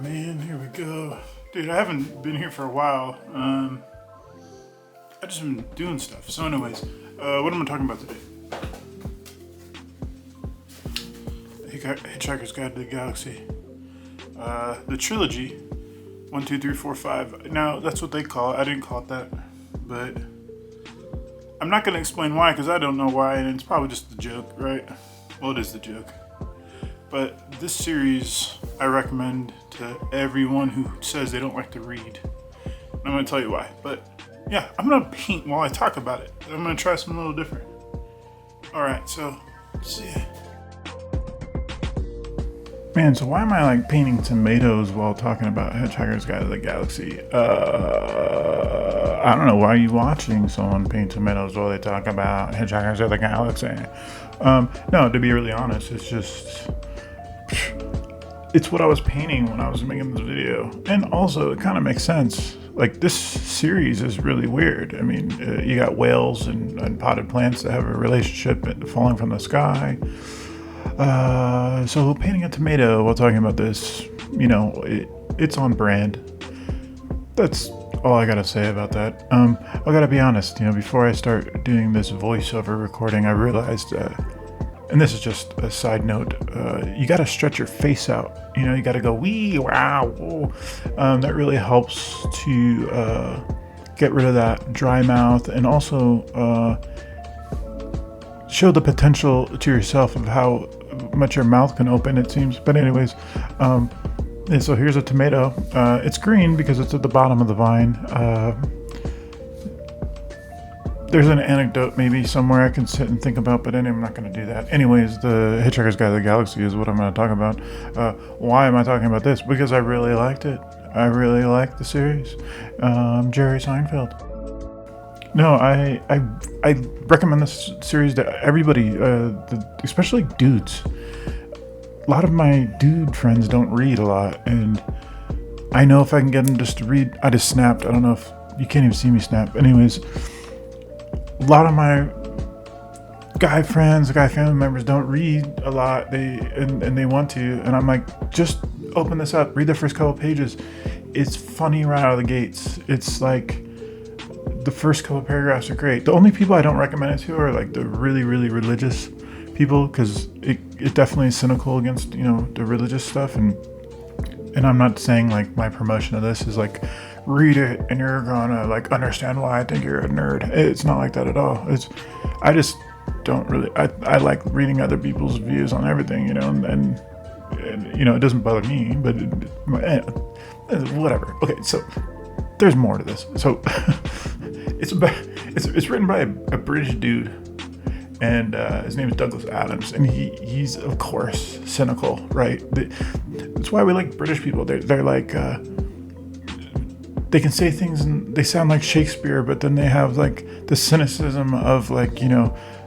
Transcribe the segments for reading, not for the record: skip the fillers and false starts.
Man, here we go. Dude, I haven't been here for a while. I just been doing stuff. So anyways, what am I talking about today? Hitchhiker's Guide to the Galaxy. The trilogy. 1, 2, 3, 4, 5. Now, that's what they call it. I didn't call it that. But I'm not going to explain why, because I don't know why, and it's probably just the joke, right? Well, it is the joke. But this series I recommend to everyone who says they don't like to read. And I'm going to tell you why. But yeah, I'm going to paint while I talk about it. I'm going to try something a little different. Alright, so let's see. Man, so why am I like painting tomatoes while talking about Hitchhiker's Guide to the Galaxy? I don't know. Why are you watching someone paint tomatoes while they talk about Hitchhiker's Guide to the Galaxy? No, to be really honest, it's what I was painting when I was making this video. And also, it kind of makes sense. Like, this series is really weird. I mean, you got whales and potted plants that have a relationship falling from the sky. So painting a tomato while talking about this, it's on brand. That's all I gotta say about that. I gotta be honest, before I start doing this voiceover recording, I realized, and this is just a side note, you gotta stretch your face out. You gotta go wee, wow, whoa. That really helps to get rid of that dry mouth, and also show the potential to yourself of how much your mouth can open, it seems. But anyways, and so here's a tomato. It's green because it's at the bottom of the vine. There's an anecdote maybe somewhere I can sit and think about, but I'm not going to do that. Anyways, the Hitchhiker's Guide to the Galaxy is what I'm going to talk about. Why am I talking about this? Because I really liked it. I really liked the series. Jerry Seinfeld. No, I recommend this series to everybody, especially dudes. A lot of my dude friends don't read a lot, and I know if I can get them just to read. I just snapped. I don't know if you can't even see me snap. Anyways, a lot of my guy friends, guy family members don't read a lot. They want to, and I'm like, just open this up, read the first couple pages. It's funny right out of the gates. It's like, the first couple paragraphs are great. The only people I don't recommend it to are like the really, really religious people, because it definitely is cynical against, the religious stuff. And I'm not saying like my promotion of this is like, read it and you're gonna like understand why I think you're a nerd. It's not like that at all. I just don't really, I like reading other people's views on everything, and it doesn't bother me, but whatever. Okay, so there's more to this. So it's written by a British dude, and his name is Douglas Adams, and he's of course cynical, right? That's why we like British people. They're like, they can say things and they sound like Shakespeare, but then they have like the cynicism of like,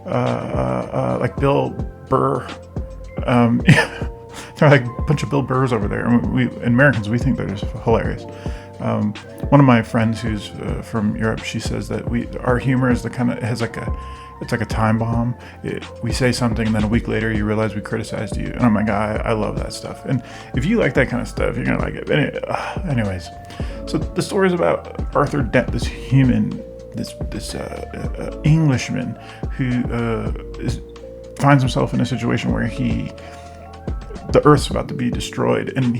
like Bill Burr. They're like a bunch of Bill Burrs over there. And we Americans, we think they're just hilarious. One of my friends who's from Europe, she says that our humor is the kind of, it's like a time bomb. We say something and then a week later you realize we criticized you. And I'm like, I love that stuff. And if you like that kind of stuff, you're gonna like it. Anyways, so the story is about Arthur Dent, this human, this Englishman who finds himself in a situation where the Earth's about to be destroyed, and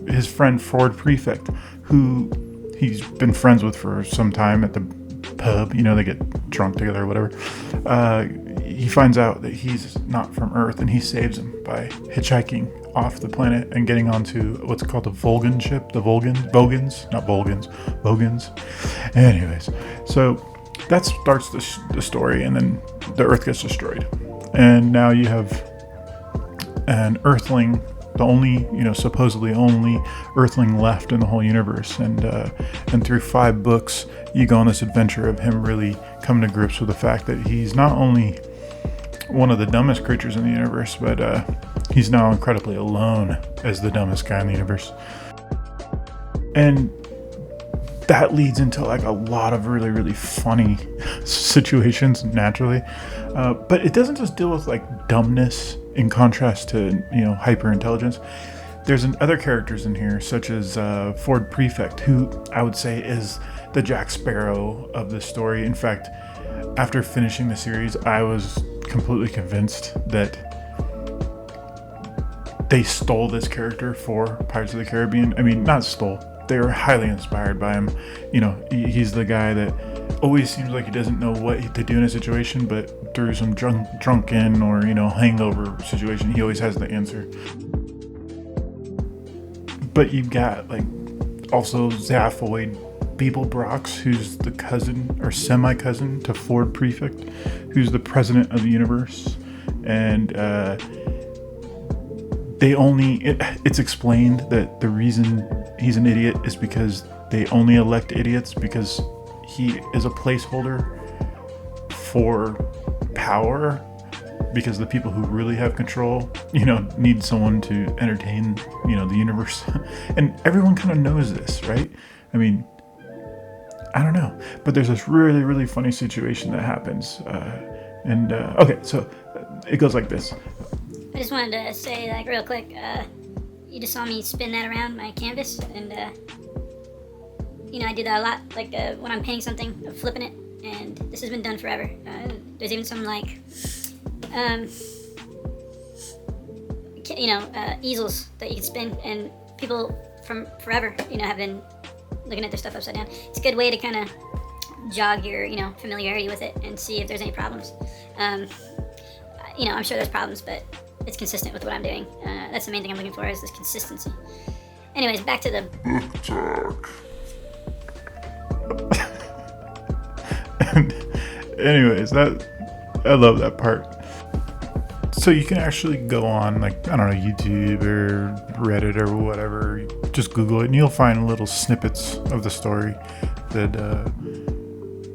his friend Ford Prefect, who he's been friends with for some time at the pub, they get drunk together or whatever, he finds out that he's not from Earth, and he saves him by hitchhiking off the planet and getting onto what's called the Volgan ship, Vogans. Anyways, so that starts the story, and then the Earth gets destroyed, and now you have an Earthling, the only, supposedly only Earthling left in the whole universe. And through 5 books, you go on this adventure of him really coming to grips with the fact that he's not only one of the dumbest creatures in the universe, but he's now incredibly alone as the dumbest guy in the universe. And that leads into like a lot of really, really funny situations naturally. But it doesn't just deal with like dumbness in contrast to, hyper intelligence. There's other characters in here, such as Ford Prefect, who I would say is the Jack Sparrow of the story. In fact, after finishing the series, I was completely convinced that they stole this character for Pirates of the Caribbean. I mean, not stole. They were highly inspired by him. You know, he's the guy that always seems like he doesn't know what to do in a situation, but through some drunken or, you know, hangover situation, he always has the answer. But you've got, like, also Zaphoid Beeblebrox, who's the cousin or semi-cousin to Ford Prefect, who's the president of the universe. And it's explained that the reason he's an idiot is because they only elect idiots because he is a placeholder for power, because the people who really have control, you know, need someone to entertain, you know, the universe. And everyone kind of knows this, right? I mean, I don't know, but there's this really, really funny situation that happens. Okay, so it goes like this. I just wanted to say, like, real quick, you just saw me spin that around my canvas, and, you know, I do that a lot, like, when I'm painting something, I'm flipping it, and this has been done forever. There's even some, like, you know, easels that you can spin, and people from forever, you know, have been looking at their stuff upside down. It's a good way to kind of jog your, you know, familiarity with it and see if there's any problems. You know, I'm sure there's problems, but it's consistent with what I'm doing. That's the main thing I'm looking for, is this consistency. Anyways, back to the book talk. Anyways, I love that part. So you can actually go on, like, I don't know, YouTube or Reddit or whatever, just Google it, and you'll find little snippets of the story that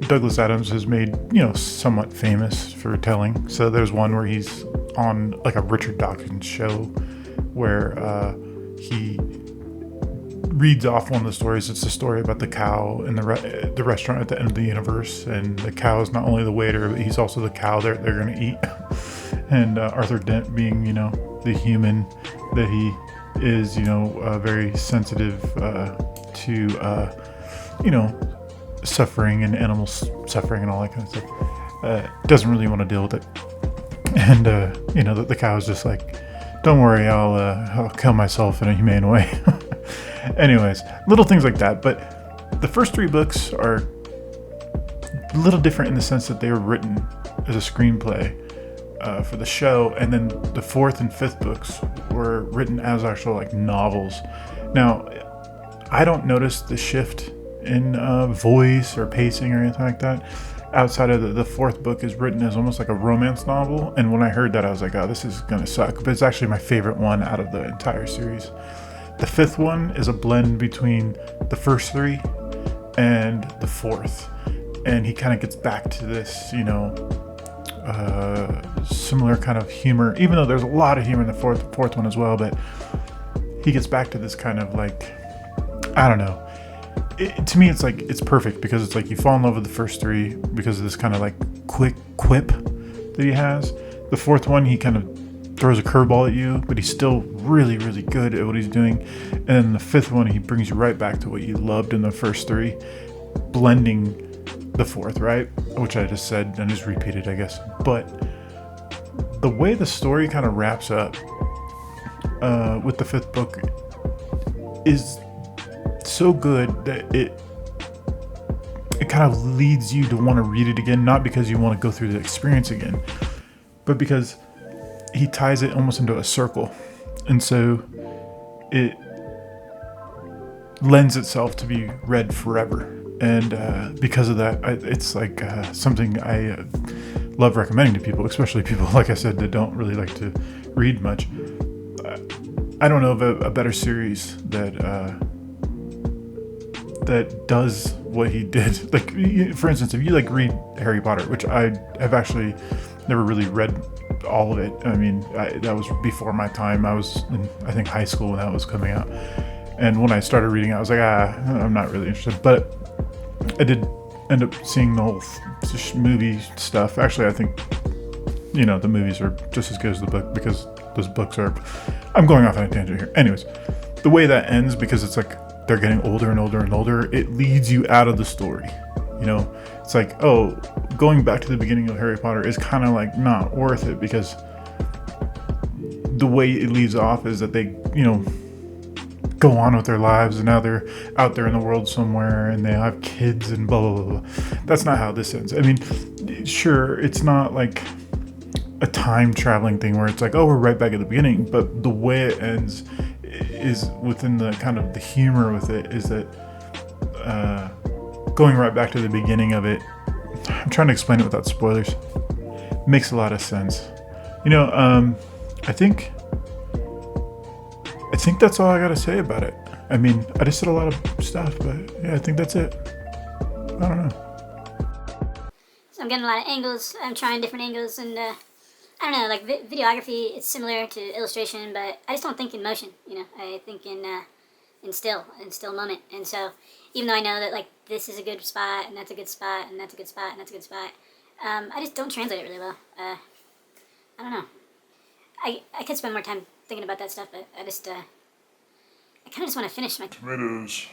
Douglas Adams has made, you know, somewhat famous for telling. So there's one where he's on, like, a Richard Dawkins show where he reads off one of the stories. It's a story about the cow in the restaurant at the end of the universe, and the cow is not only the waiter, but he's also the cow they're going to eat. And Arthur Dent, being, you know, the human that he is, you know, very sensitive to, you know, suffering and animals suffering and all that kind of stuff, doesn't really want to deal with it. And, you know, the cow is just like, don't worry, I'll kill myself in a humane way. Anyways, little things like that. But the first 3 books are a little different in the sense that they were written as a screenplay for the show, and then the 4th and 5th books were written as actual, like, novels. Now, I don't notice the shift in voice or pacing or anything like that. Outside of the 4th book is written as almost like a romance novel, and when I heard that, I was like, oh, this is gonna suck. But it's actually my favorite one out of the entire series. The 5th one is a blend between the first 3 and the 4th, and he kind of gets back to this, you know, similar kind of humor, even though there's a lot of humor in the fourth one as well. But he gets back to this kind of, like, I don't know. To me, it's like, it's perfect, because it's like you fall in love with the first 3 because of this kind of, like, quick quip that he has. The 4th one, he kind of throws a curveball at you, but he's still really, really good at what he's doing. And then the 5th one, he brings you right back to what you loved in the first 3, blending the 4th, right? Which I just said and just repeated, I guess. But the way the story kind of wraps up with the 5th book is so good that it kind of leads you to want to read it again, not because you want to go through the experience again, but because he ties it almost into a circle, and so it lends itself to be read forever. And because of that, it's like something I love recommending to people, especially people, like I said, that don't really like to read much. I don't know of a better series that does what he did. Like, for instance, if you, like, read Harry Potter, which I have actually never really read all of it. I mean, that was before my time. I was in, I think, high school when that was coming out. And when I started reading it, I was like, I'm not really interested. But I did end up seeing the whole movie stuff. Actually, I think, you know, the movies are just as good as the book, because those books are I'm going off on a tangent here. Anyways, the way that ends, because it's like they're getting older and older and older, it leads you out of the story. You know, it's like, oh, going back to the beginning of Harry Potter is kind of like not worth it, because the way it leaves off is that they, you know, go on with their lives, and now they're out there in the world somewhere and they have kids and blah blah blah blah. That's not how this ends. I mean, sure, it's not like a time traveling thing where it's like, oh, we're right back at the beginning, but the way it ends is within the kind of the humor with it, is that going right back to the beginning of it, I'm trying to explain it without spoilers, makes a lot of sense. You know, I think that's all I gotta say about it. I mean, I just said a lot of stuff, but yeah, I think that's it. I don't know. So I'm getting a lot of angles. I'm trying different angles, and I don't know. Like videography, it's similar to illustration, but I just don't think in motion. You know, I think in still moment. And so, even though I know that like this is a good spot, and that's a good spot, and that's a good spot, and that's a good spot, I just don't translate it really well. I don't know. I could spend more time thinking about that stuff, but I kind of just want to finish my Tomatoes.